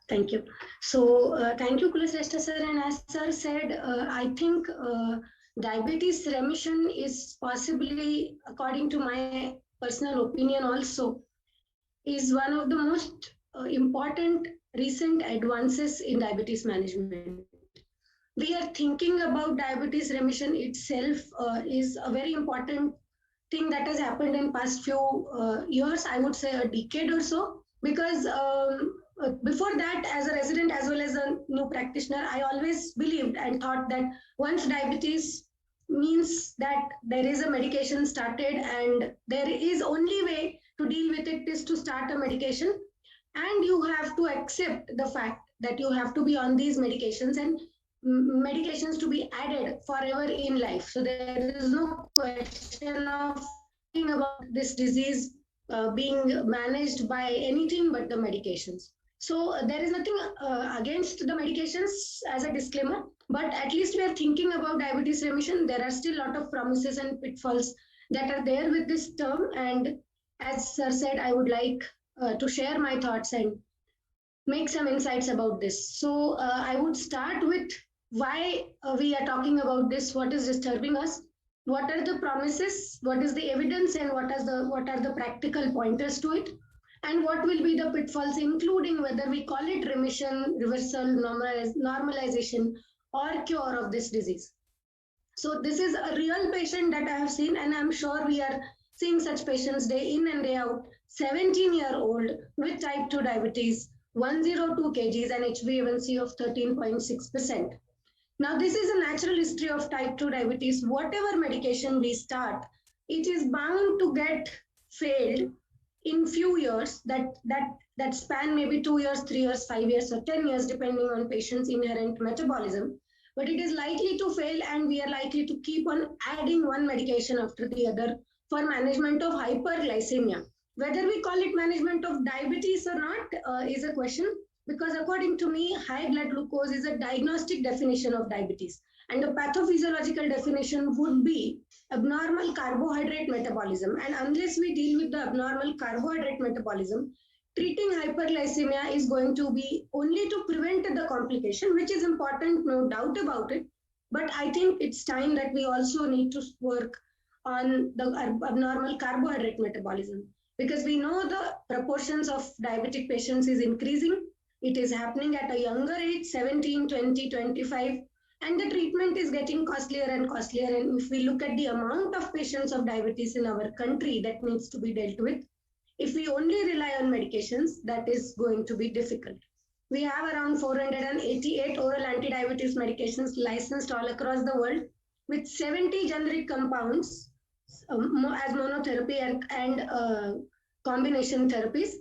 Thank you. So, thank you, Kulashrestha sir. And as sir said, I think diabetes remission is possibly, according to my personal opinion, also is one of the most important recent advances in diabetes management. We are thinking about diabetes remission itself is a very important thing that has happened in past few years, I would say a decade or so, because before that, as a resident as well as a new practitioner, I always believed and thought that once diabetes means that there is a medication started and there is only way to deal with it is to start a medication, and you have to accept the fact that you have to be on these medications and medications to be added forever in life. So there is no question of thinking about this disease being managed by anything but the medications. So there is nothing against the medications as a disclaimer, but at least we are thinking about diabetes remission. There are still a lot of promises and pitfalls that are there with this term. And as sir said, I would like to share my thoughts and make some insights about this. So I would start with why we are talking about this, what is disturbing us, what are the promises, what is the evidence, and what are the practical pointers to it, and what will be the pitfalls, including whether we call it remission, reversal, normalization, or cure of this disease. So this is a real patient that I have seen, and I'm sure we are seeing such patients day in and day out. 17-year-old with type 2 diabetes, 102 kgs, and HbA1c of 13.6%. Now, this is a natural history of type 2 diabetes. Whatever medication we start, it is bound to get failed in few years, that span maybe 2 years, 3 years, 5 years, or 10 years, depending on patient's inherent metabolism. But it is likely to fail, and we are likely to keep on adding one medication after the other for management of hyperglycemia. Whether we call it management of diabetes or not is a question, because according to me, high blood glucose is a diagnostic definition of diabetes. And the pathophysiological definition would be abnormal carbohydrate metabolism. And unless we deal with the abnormal carbohydrate metabolism, treating hyperglycemia is going to be only to prevent the complication, which is important, no doubt about it. But I think it's time that we also need to work on the abnormal carbohydrate metabolism, because we know the proportions of diabetic patients is increasing. It is happening at a younger age, 17, 20, 25, and the treatment is getting costlier and costlier. And if we look at the amount of patients of diabetes in our country that needs to be dealt with, if we only rely on medications, that is going to be difficult. We have around 488 oral anti-diabetes medications licensed all across the world, with 70 generic compounds as monotherapy and combination therapies.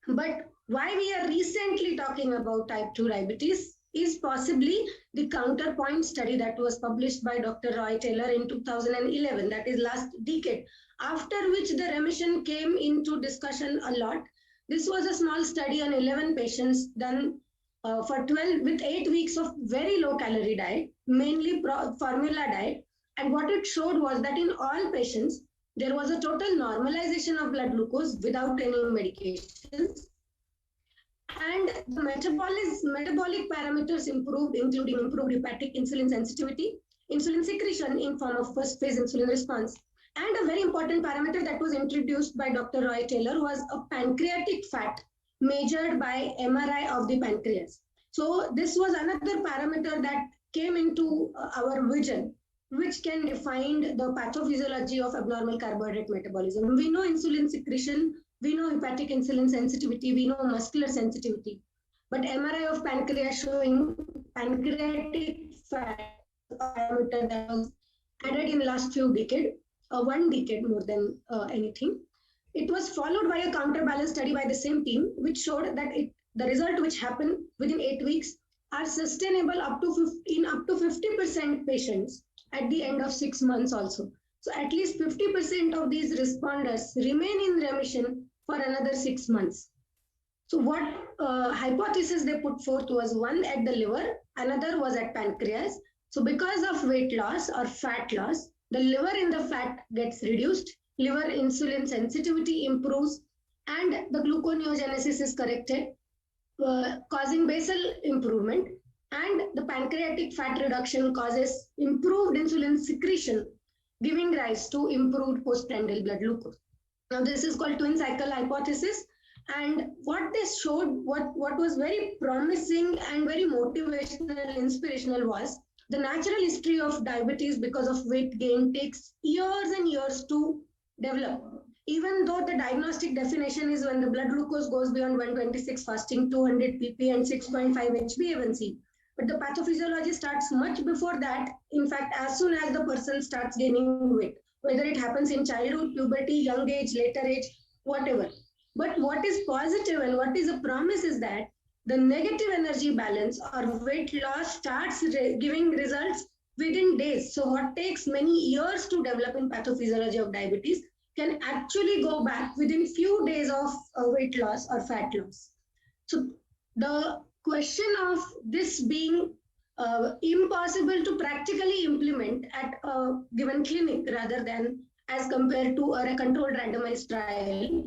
But why we are recently talking about type 2 diabetes is possibly the counterpoint study that was published by Dr. Roy Taylor in 2011, that is last decade, after which the remission came into discussion a lot. This was a small study on 11 patients done for 12 with 8 weeks of very low calorie diet, mainly formula diet. And what it showed was that in all patients, there was a total normalization of blood glucose without any medications. And the metabolic parameters improved, including improved hepatic insulin sensitivity, insulin secretion in form of first phase insulin response. And a very important parameter that was introduced by Dr. Roy Taylor was a pancreatic fat measured by MRI of the pancreas. So this was another parameter that came into our vision, which can define the pathophysiology of abnormal carbohydrate metabolism. We know insulin secretion, we know hepatic insulin sensitivity, we know muscular sensitivity, but MRI of pancreas showing pancreatic fat parameter that was added in the last few decades, 1 decade more than anything. It was followed by a counterbalance study by the same team, which showed that the result which happened within 8 weeks are sustainable up to 50% patients at the end of 6 months also. So at least 50% of these responders remain in remission for another 6 months. So what hypothesis they put forth was one at the liver, another was at pancreas. So because of weight loss or fat loss, the liver in the fat gets reduced, liver insulin sensitivity improves, and the gluconeogenesis is corrected. causing basal improvement, and the pancreatic fat reduction causes improved insulin secretion, giving rise to improved postprandial blood glucose. Now, this is called twin cycle hypothesis. And what they showed, what was very promising and very motivational, inspirational was the natural history of diabetes because of weight gain takes years and years to develop. Even though the diagnostic definition is when the blood glucose goes beyond 126 fasting, 200 pp and 6.5 HbA1c. But the pathophysiology starts much before that. In fact, as soon as the person starts gaining weight, whether it happens in childhood, puberty, young age, later age, whatever. But what is positive and what is a promise is that the negative energy balance or weight loss starts giving results within days. So what takes many years to develop in pathophysiology of diabetes can actually go back within few days of weight loss or fat loss. So the question of this being impossible to practically implement at a given clinic rather than as compared to a controlled randomized trial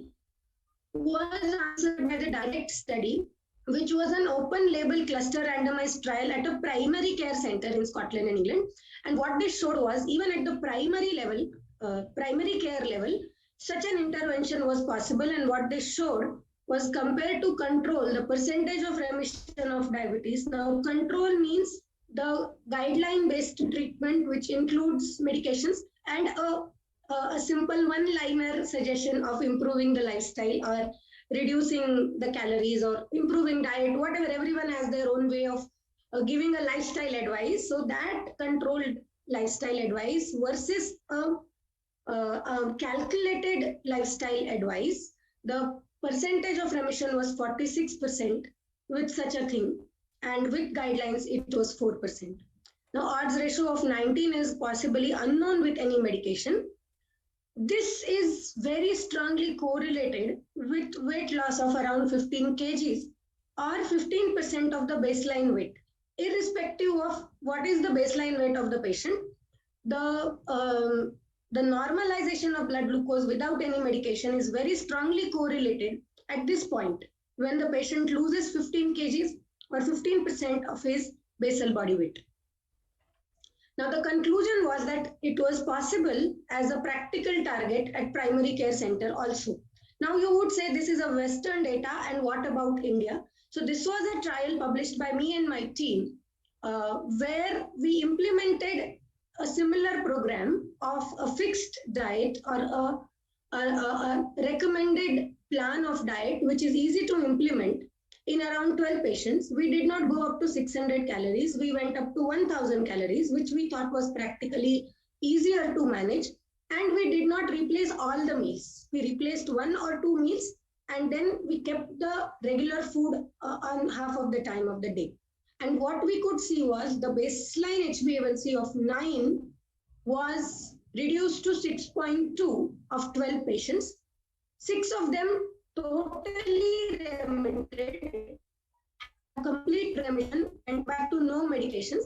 was answered by the DIRECT study, which was an open label cluster randomized trial at a primary care center in Scotland and England. And what they showed was even at the primary level, primary care level, such an intervention was possible. And what they showed was compared to control, the percentage of remission of diabetes. Now, control means the guideline-based treatment, which includes medications and a simple one-liner suggestion of improving the lifestyle or reducing the calories or improving diet, whatever. Everyone has their own way of giving a lifestyle advice. So that controlled lifestyle advice versus a calculated lifestyle advice, the percentage of remission was 46% with such a thing, and with guidelines it was 4%. Now, odds ratio of 19 is possibly unknown with any medication. This is very strongly correlated with weight loss of around 15 kgs or 15% of the baseline weight. Irrespective of what is the baseline weight of the patient, the normalization of blood glucose without any medication is very strongly correlated at this point when the patient loses 15 kgs or 15% of his basal body weight. Now, the conclusion was that it was possible as a practical target at primary care center also. Now, you would say this is a Western data, and what about India? So this was a trial published by me and my team where we implemented a similar program of a fixed diet or a recommended plan of diet, which is easy to implement in around 12 patients. We did not go up to 600 calories. We went up to 1000 calories, which we thought was practically easier to manage. And we did not replace all the meals. We replaced 1 or 2 meals, and then we kept the regular food on half of the time of the day. And what we could see was the baseline HbA1c of 9 was reduced to 6.2 of 12 patients. 6 of them totally remitted, complete remission, and back to no medications.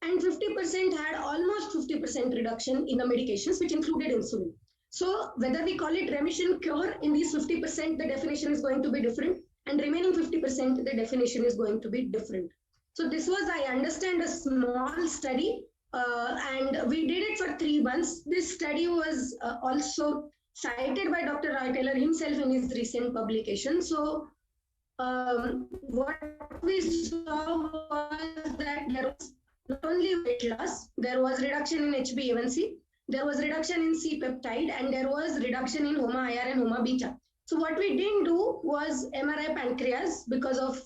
And 50% had almost 50% reduction in the medications, which included insulin. So whether we call it remission cure, in these 50%, the definition is going to be different, and remaining 50%, the definition is going to be different. So this was, I understand, a small study, and we did it for 3 months. This study was also cited by Dr. Roy Taylor himself in his recent publication. So what we saw was that there was not only weight loss, there was reduction in HbA1c, there was reduction in C-peptide, and there was reduction in HOMA-IR and HOMA-beta. So what we didn't do was MRI pancreas because of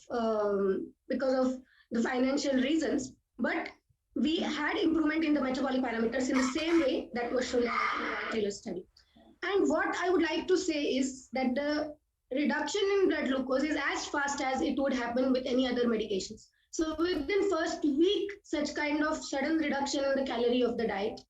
the financial reasons, but we had improvement in the metabolic parameters in the same way that was shown in the Taylor study. And what I would like to say is that the reduction in blood glucose is as fast as it would happen with any other medications. So within first week, such kind of sudden reduction in the calorie of the diet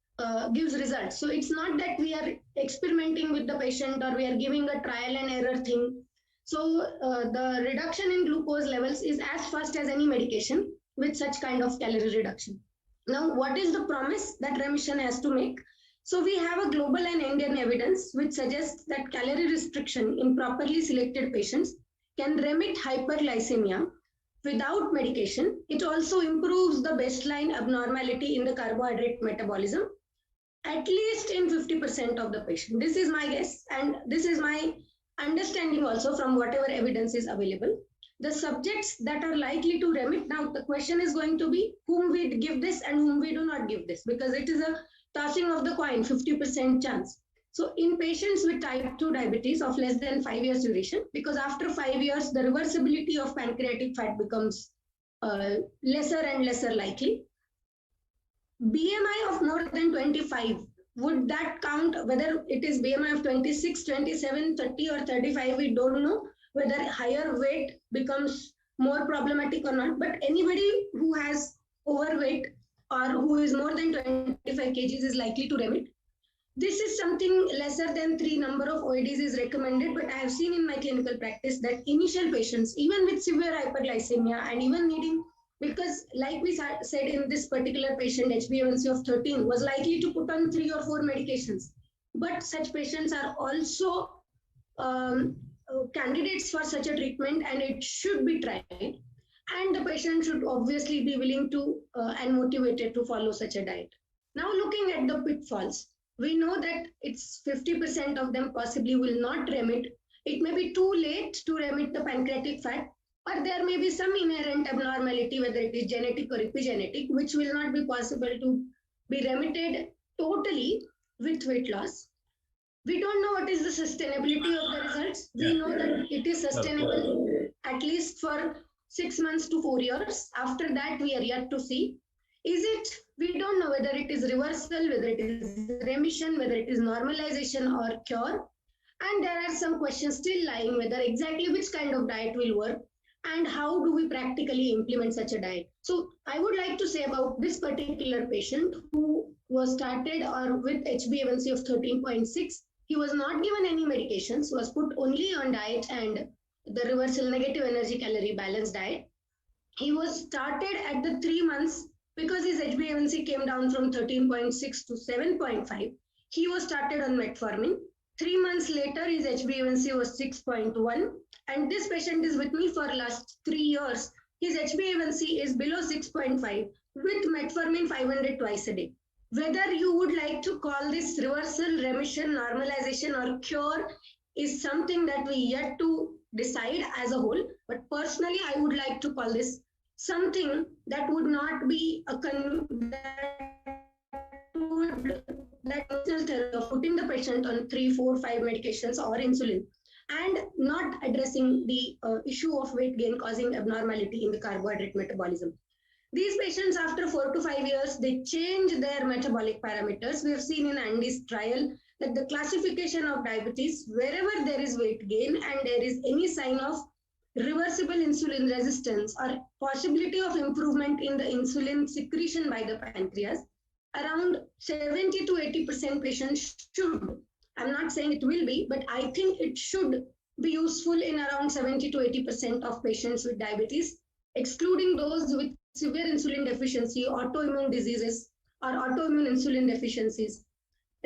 gives results. So it's not that we are experimenting with the patient or we are giving a trial and error thing. So the reduction in glucose levels is as fast as any medication with such kind of calorie reduction. Now, what is the promise that remission has to make? So we have a global and Indian evidence which suggests that calorie restriction in properly selected patients can remit hyperglycemia without medication. It also improves the baseline abnormality in the carbohydrate metabolism, at least in 50% of the patient. This is my guess, and this is my understanding also from whatever evidence is available. The subjects that are likely to remit, now the question is going to be whom we give this and whom we do not give this, because it is a tossing of the coin, 50% chance. So in patients with type 2 diabetes of less than 5 years duration, because after 5 years, the reversibility of pancreatic fat becomes lesser and lesser likely. BMI of more than 25, would that count? Whether it is BMI of 26, 27, 30 or 35, we don't know. Whether higher weight becomes more problematic or not. But anybody who has overweight or who is more than 25 kgs is likely to remit. This is something lesser than 3 number of OEDs is recommended, but I have seen in my clinical practice that initial patients, even with severe hyperglycemia and even needing, because like we said in this particular patient, HbA1c of 13 was likely to put on 3 or 4 medications. But such patients are also candidates for such a treatment, and it should be tried. And the patient should obviously be willing to and motivated to follow such a diet. Now looking at the pitfalls, we know that it's 50% of them possibly will not remit. It may be too late to remit the pancreatic fat, or there may be some inherent abnormality, whether it is genetic or epigenetic, which will not be possible to be remitted totally with weight loss. We don't know what is the sustainability of the results. We know that it is sustainable at least for 6 months to 4 years. After that, we are yet to see. Is it? We don't know whether it is reversal, whether it is remission, whether it is normalization or cure. And there are some questions still lying, whether exactly which kind of diet will work and how do we practically implement such a diet. So I would like to say about this particular patient who was started or with HbA1c of 13.6. He was not given any medications, was put only on diet and the reversal negative energy calorie balance diet. He was started at the 3 months because his HbA1c came down from 13.6 to 7.5. He was started on metformin. 3 months later, his HbA1c was 6.1. And this patient is with me for last 3 years. His HbA1c is below 6.5 with metformin 500 twice a day. Whether you would like to call this reversal, remission, normalization or cure is something that we yet to decide as a whole. But personally, I would like to call this something that would not be a putting the patient on 3, 4, 5 medications or insulin and not addressing the issue of weight gain causing abnormality in the carbohydrate metabolism. These patients, after 4 to 5 years, they change their metabolic parameters. We have seen in Andy's trial that the classification of diabetes, wherever there is weight gain and there is any sign of reversible insulin resistance or possibility of improvement in the insulin secretion by the pancreas, around 70 to 80% patients should, I'm not saying it will be, but I think it should be useful in around 70 to 80% of patients with diabetes, excluding those with severe insulin deficiency, autoimmune diseases, or autoimmune insulin deficiencies.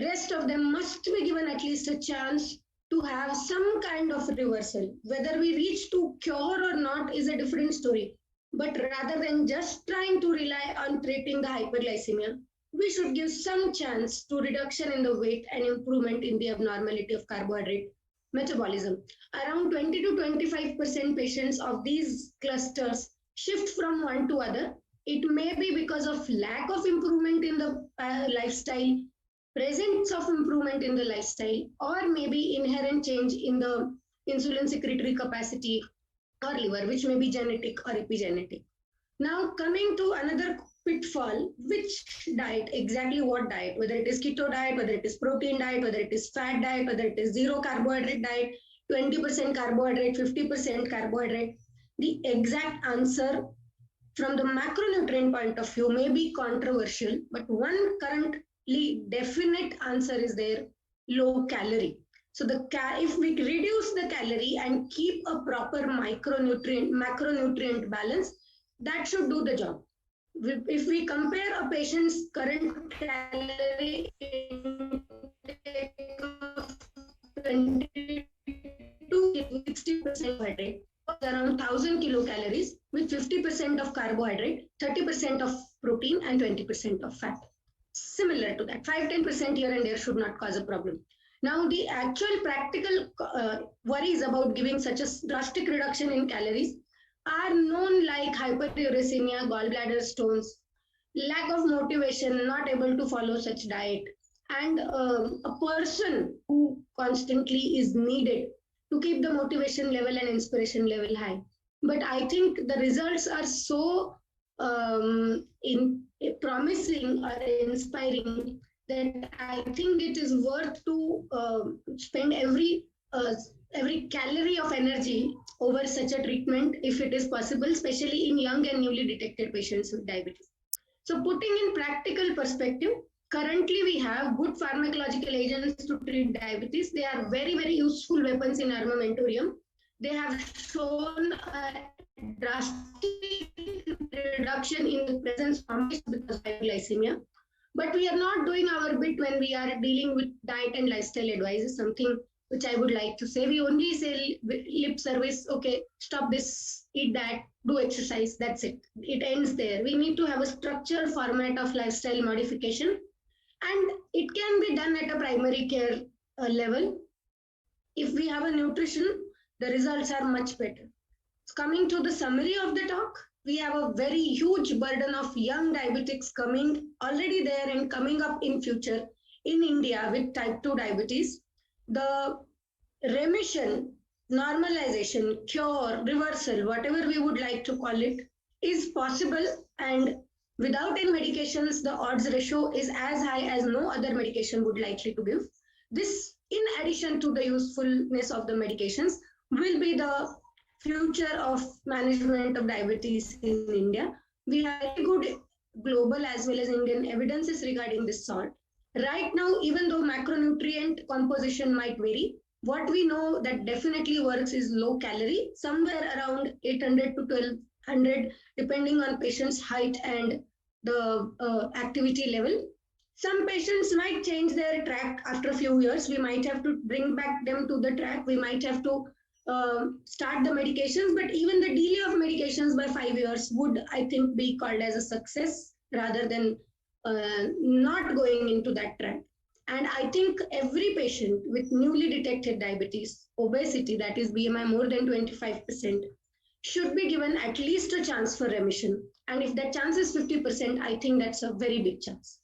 Rest of them must be given at least a chance to have some kind of reversal. Whether we reach to cure or not is a different story. But rather than just trying to rely on treating the hyperglycemia, we should give some chance to reduction in the weight and improvement in the abnormality of carbohydrate metabolism. Around 20 to 25% patients of these clusters shift from one to other. It may be because of lack of improvement in the lifestyle, presence of improvement in the lifestyle, or maybe inherent change in the insulin secretory capacity or liver, which may be genetic or epigenetic. Now coming to another pitfall, which diet, exactly what diet, whether it is keto diet, whether it is protein diet, whether it is fat diet, whether it is zero carbohydrate diet, 20% carbohydrate, 50% carbohydrate. The exact answer from the macronutrient point of view may be controversial, but one currently definite answer is there: low calorie. So if we reduce the calorie and keep a proper macronutrient balance, that should do the job. If we compare a patient's current calorie intake of 20 to 60% per day around 1000 kilocalories with 50% of carbohydrate, 30% of protein, and 20% of fat. Similar to that, 5-10% here and there should not cause a problem. Now, the actual practical worries about giving such a drastic reduction in calories are known, like hyperuricemia, gallbladder stones, lack of motivation, not able to follow such diet, and a person who constantly is needed to keep the motivation level and inspiration level high. But I think the results are so promising or inspiring that I think it is worth to spend every calorie of energy over such a treatment if it is possible, especially in young and newly detected patients with diabetes. So putting in practical perspective, currently we have good pharmacological agents to treat diabetes. They are very, very useful weapons in armamentarium. They have shown a drastic reduction in the presence of because of hypoglycemia. But we are not doing our bit when we are dealing with diet and lifestyle advice, something which I would like to say. We only say lip service, okay, stop this, eat that, do exercise, that's it. It ends there. We need to have a structured format of lifestyle modification, and it can be done at a primary care level. If we have a nutrition, the results are much better. Coming to the summary of the talk, we have a very huge burden of young diabetics coming already there and coming up in future in India with type 2 diabetes. The remission, normalization, cure, reversal, whatever we would like to call it, is possible, and without any medications, the odds ratio is as high as no other medication would likely to give. This, in addition to the usefulness of the medications, will be the future of management of diabetes in India. We have very good global as well as Indian evidences regarding this sort. Right now, even though macronutrient composition might vary, what we know that definitely works is low calorie, somewhere around 800 to 1200, depending on patient's height and the activity level. Some patients might change their track after a few years. We might have to bring back them to the track. We might have to start the medications, but even the delay of medications by 5 years would, I think, be called as a success rather than not going into that track. And I think every patient with newly detected diabetes, obesity, that is BMI more than 25%, should be given at least a chance for remission. And if that chance is 50%, I think that's a very big chance.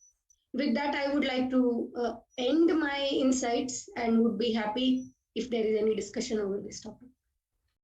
With that, I would like to end my insights and would be happy if there is any discussion over this topic.